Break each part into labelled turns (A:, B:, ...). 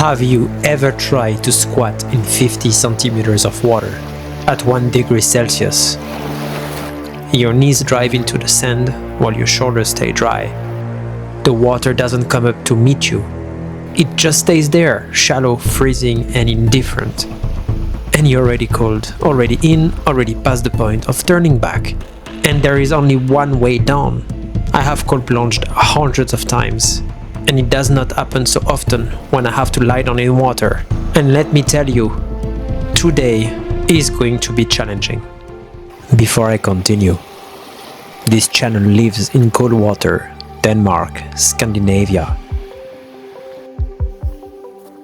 A: Have you ever tried to squat in 50 centimeters of water at 1 degree Celsius? Your knees drive into the sand while your shoulders stay dry. The water doesn't come up to meet you. It just stays there, shallow, freezing, and indifferent. And you're already cold, already in, already past the point of turning back. And there is only one way down. I have cold plunged hundreds of times, and it does not happen so often when I have to lie down in water. And let me tell you, today is going to be challenging. Before I continue, this channel lives in cold water, Denmark, Scandinavia.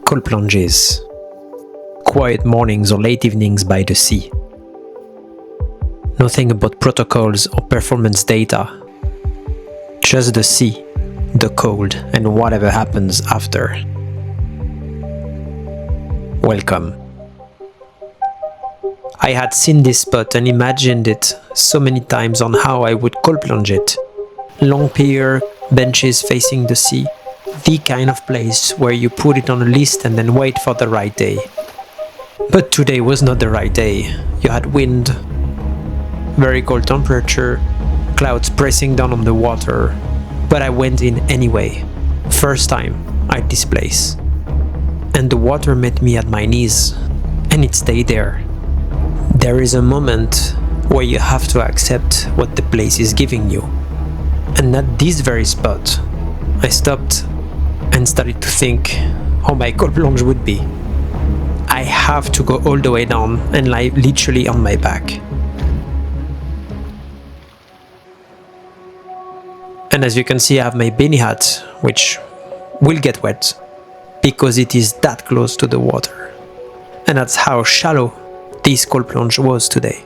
A: Cold plunges, quiet mornings or late evenings by the sea. Nothing about protocols or performance data. Just the sea, the cold, and whatever happens after. Welcome. I had seen this spot and imagined it so many times on how I would cold plunge it. Long pier, benches facing the sea. The kind of place where you put it on a list and then wait for the right day. But today was not the right day. You had wind, very cold temperature, clouds pressing down on the water. But I went in anyway. First time at this place. And the water met me at my knees, and it stayed there. There is a moment where you have to accept what the place is giving you. And at this very spot, I stopped and started to think how my cold plunge would be. I have to go all the way down and lie literally on my back. And as you can see, I have my beanie hat, which will get wet because it is that close to the water. And that's how shallow this cold plunge was today.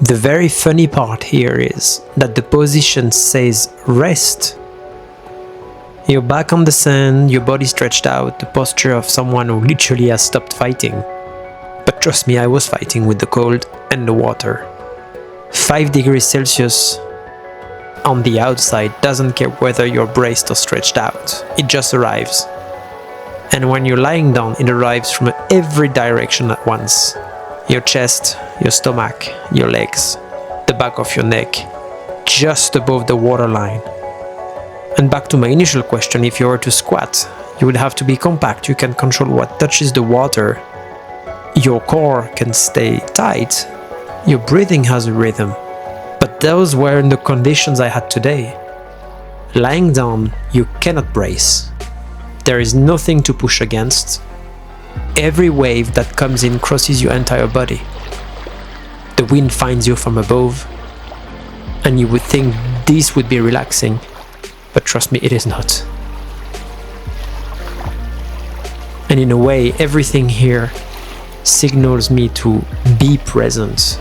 A: The very funny part here is that the position says rest. You're back on the sand, your body stretched out, the posture of someone who literally has stopped fighting. But trust me, I was fighting with the cold and the water. 5 degrees Celsius on the outside doesn't care whether you're braced or stretched out, it just arrives. And when you're lying down, it arrives from every direction at once. Your chest, your stomach, your legs, the back of your neck, just above the waterline. And back to my initial question, if you were to squat, you would have to be compact, you can control what touches the water, your core can stay tight, your breathing has a rhythm. But those weren't the conditions I had today. Lying down, you cannot brace. There is nothing to push against. Every wave that comes in crosses your entire body. The wind finds you from above, and you would think this would be relaxing, but trust me, it is not. And in a way, everything here signals me to be present,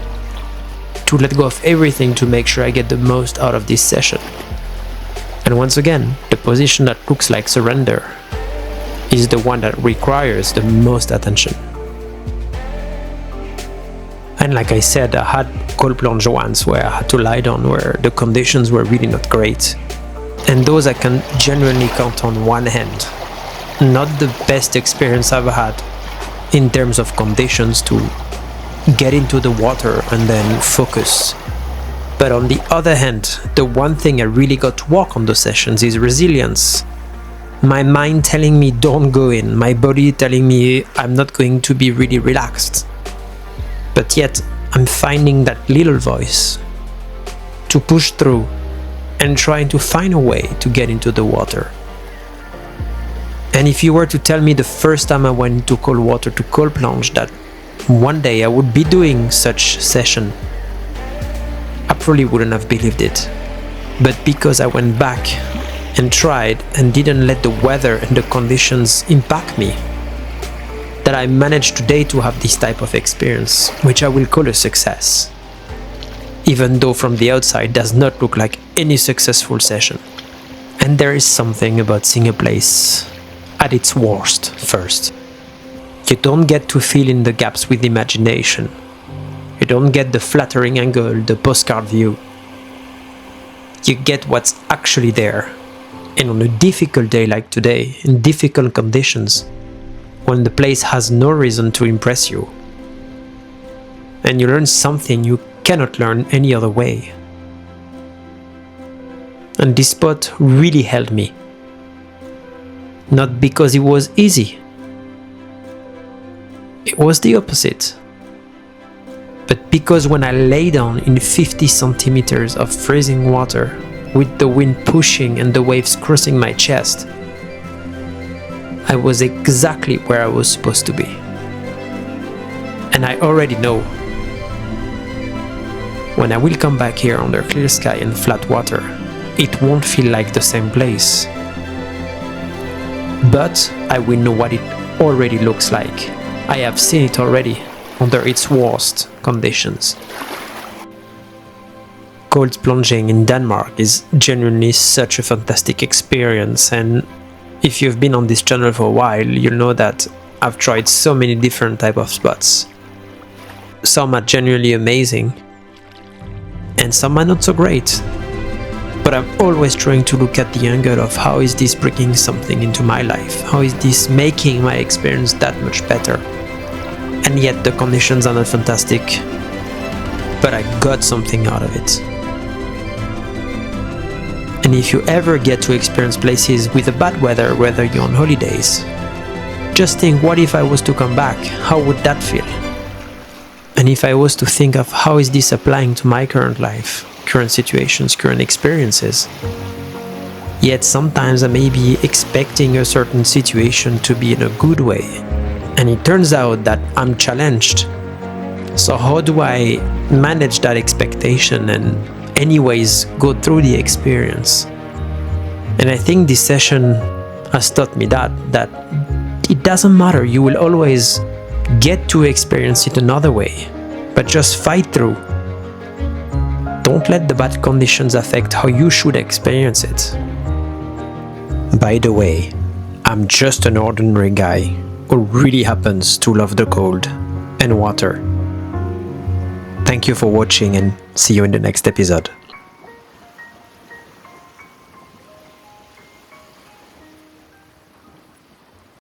A: to let go of everything to make sure I get the most out of this session. And once again, the position that looks like surrender is the one that requires the most attention. And like I said, I had cold plunge once where I had to lie down where the conditions were really not great. And those I can genuinely count on one hand. Not the best experience I've had in terms of conditions to get into the water and then focus. But on the other hand, the one thing I really got to work on those sessions is resilience. My mind telling me don't go in, my body telling me I'm not going to be really relaxed. But yet, I'm finding that little voice to push through and trying to find a way to get into the water. And if you were to tell me the first time I went into cold water to cold plunge that one day I would be doing such session, I probably wouldn't have believed it. But because I went back and tried and didn't let the weather and the conditions impact me, that I managed today to have this type of experience, which I will call a success. Even though from the outside does not look like any successful session. And there is something about seeing a place at its worst first. You don't get to fill in the gaps with imagination. You don't get the flattering angle, the postcard view. You get what's actually there. And on a difficult day like today, in difficult conditions, when the place has no reason to impress you, and you learn something you cannot learn any other way. And this spot really helped me. Not because it was easy. It was the opposite. But because when I lay down in 50 centimeters of freezing water, with the wind pushing and the waves crossing my chest, I was exactly where I was supposed to be. And I already know, when I will come back here under clear sky and flat water, it won't feel like the same place. But I will know what it already looks like. I have seen it already under its worst conditions. Cold plunging in Denmark is genuinely such a fantastic experience, and if you've been on this channel for a while, you'll know that I've tried so many different types of spots. Some are genuinely amazing, and some are not so great. But I'm always trying to look at the angle of how is this bringing something into my life? How is this making my experience that much better? And yet the conditions are not fantastic, but I got something out of it. And if you ever get to experience places with a bad weather, whether you're on holidays, just think, what if I was to come back? How would that feel? And if I was to think of how is this applying to my current life, current situations, current experiences, yet sometimes I may be expecting a certain situation to be in a good way, and it turns out that I'm challenged. So how do I manage that expectation and anyways go through the experience? And I think this session has taught me that it doesn't matter, you will always get to experience it another way, but just fight through. Don't let the bad conditions affect how you should experience it. By the way, I'm just an ordinary guy who really happens to love the cold and water. Thank you for watching, and see you in the next episode.